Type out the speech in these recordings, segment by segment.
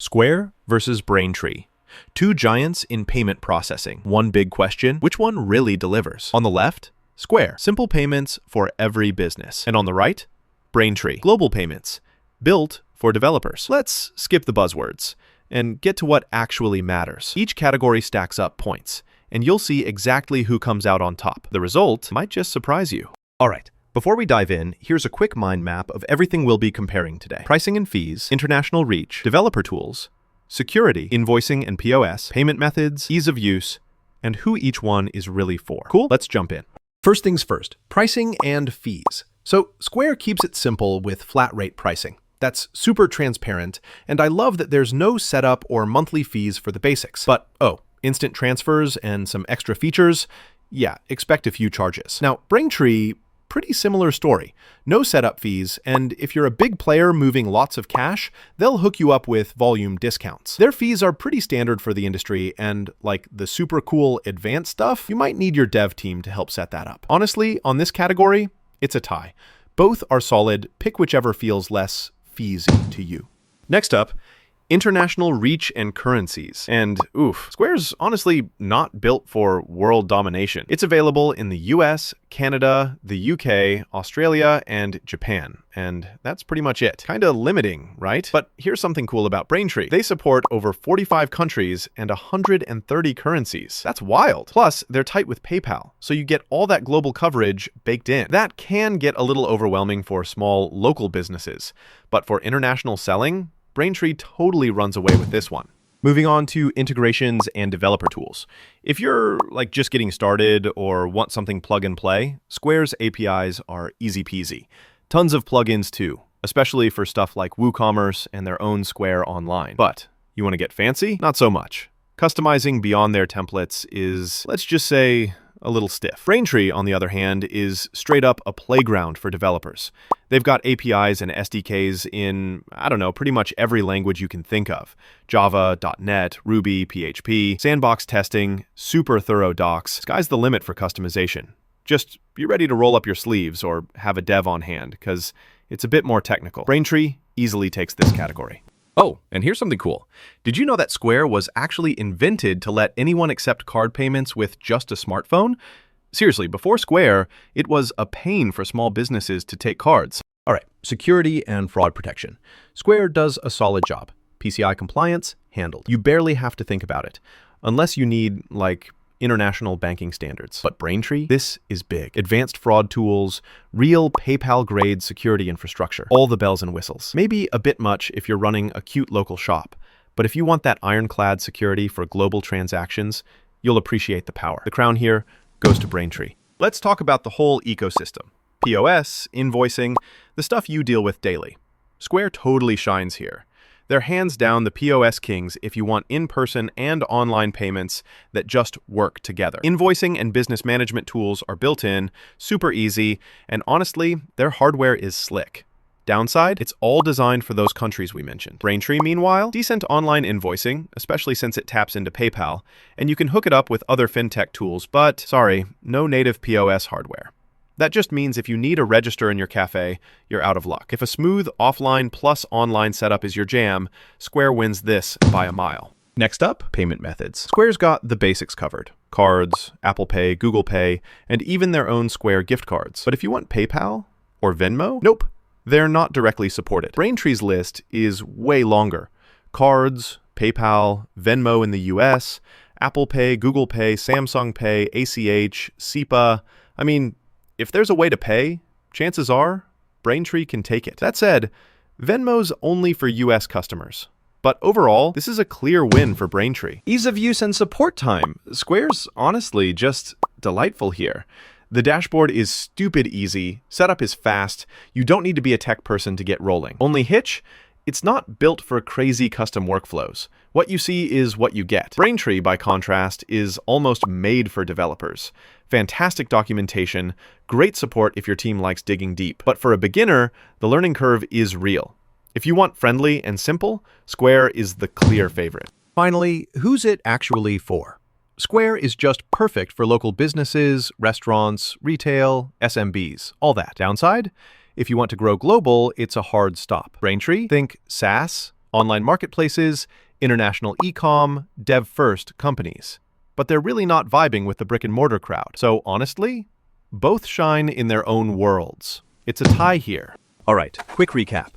Square versus Braintree. Two giants in payment processing. One big question, which one really delivers? On the left, Square, simple payments for every business. And on the right, Braintree, global payments, built for developers. Let's skip the buzzwords and get to what actually matters. Each category stacks up points, and you'll see exactly who comes out on top. The result might just surprise you. All right. Before we dive in, here's a quick mind map of everything we'll be comparing today. Pricing and fees, international reach, developer tools, security, invoicing and POS, payment methods, ease of use, and who each one is really for. Cool? Let's jump in. First things first, pricing and fees. So Square keeps it simple with flat rate pricing. That's super transparent, and I love that there's no setup or monthly fees for the basics. But, instant transfers and some extra features, yeah, expect a few charges. Now, Braintree, pretty similar story. No setup fees, and if you're a big player moving lots of cash, they'll hook you up with volume discounts. Their fees are pretty standard for the industry, and like the super cool advanced stuff, you might need your dev team to help set that up. Honestly, on this category, it's a tie. Both are solid, pick whichever feels less feesy to you. Next up, international reach and currencies. And Square's honestly not built for world domination. It's available in the US, Canada, the UK, Australia, and Japan. And that's pretty much it. Kinda limiting, right? But here's something cool about Braintree. They support over 45 countries and 130 currencies. That's wild. Plus, they're tight with PayPal, so you get all that global coverage baked in. That can get a little overwhelming for small local businesses, but for international selling, Braintree totally runs away with this one. Moving on to integrations and developer tools. If you're just getting started or want something plug and play, Square's APIs are easy peasy. Tons of plugins too, especially for stuff like WooCommerce and their own Square Online. But you want to get fancy? Not so much. Customizing beyond their templates is, let's just say, a little stiff. Braintree, on the other hand, is straight up a playground for developers. They've got APIs and SDKs in, pretty much every language you can think of. Java, .NET, Ruby, PHP, sandbox testing, super thorough docs. Sky's the limit for customization. Just be ready to roll up your sleeves or have a dev on hand, because it's a bit more technical. Braintree easily takes this category. Oh, and here's something cool. Did you know that Square was actually invented to let anyone accept card payments with just a smartphone? Seriously, before Square, it was a pain for small businesses to take cards. All right, security and fraud protection. Square does a solid job. PCI compliance, handled. You barely have to think about it, unless you need, international banking standards. But Braintree, this is big. Advanced fraud tools, real PayPal-grade security infrastructure, all the bells and whistles. Maybe a bit much if you're running a cute local shop, but if you want that ironclad security for global transactions, you'll appreciate the power. The crown here goes to Braintree. Let's talk about the whole ecosystem. POS, invoicing, the stuff you deal with daily. Square totally shines here. They're hands down the POS kings if you want in-person and online payments that just work together. Invoicing and business management tools are built in, super easy, and honestly, their hardware is slick. Downside, it's all designed for those countries we mentioned. Braintree, meanwhile, decent online invoicing, especially since it taps into PayPal, and you can hook it up with other fintech tools, but sorry, no native POS hardware. That just means if you need a register in your cafe, you're out of luck. If a smooth offline plus online setup is your jam, Square wins this by a mile. Next up, payment methods. Square's got the basics covered. Cards, Apple Pay, Google Pay, and even their own Square gift cards. But if you want PayPal or Venmo, nope, they're not directly supported. Braintree's list is way longer. Cards, PayPal, Venmo in the US, Apple Pay, Google Pay, Samsung Pay, ACH, SEPA. If there's a way to pay, chances are Braintree can take it. That said, Venmo's only for US customers. But overall, this is a clear win for Braintree. Ease of use and support time. Square's honestly just delightful here. The dashboard is stupid easy, setup is fast, you don't need to be a tech person to get rolling. Only hitch? It's not built for crazy custom workflows. What you see is what you get. Braintree, by contrast, is almost made for developers. Fantastic documentation, great support if your team likes digging deep. But for a beginner, the learning curve is real. If you want friendly and simple, Square is the clear favorite. Finally, who's it actually for? Square is just perfect for local businesses, restaurants, retail, SMBs, all that. Downside? If you want to grow global, it's a hard stop. Braintree? Think SaaS, Online marketplaces, international e-com, dev-first companies. But they're really not vibing with the brick-and-mortar crowd. So honestly, both shine in their own worlds. It's a tie here. All right, quick recap.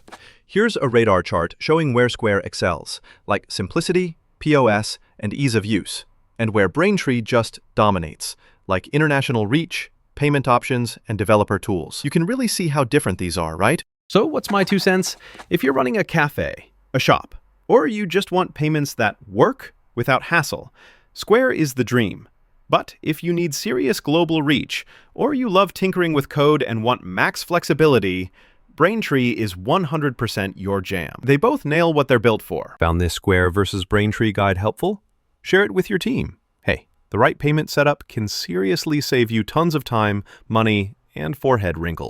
Here's a radar chart showing where Square excels, like simplicity, POS, and ease of use, and where Braintree just dominates, like international reach, payment options, and developer tools. You can really see how different these are, right? So what's my 2 cents? If you're running a cafe, a shop, or you just want payments that work without hassle, Square is the dream. But if you need serious global reach, or you love tinkering with code and want max flexibility, Braintree is 100% your jam. They both nail what they're built for. Found this Square versus Braintree guide helpful? Share it with your team. Hey, the right payment setup can seriously save you tons of time, money, and forehead wrinkles.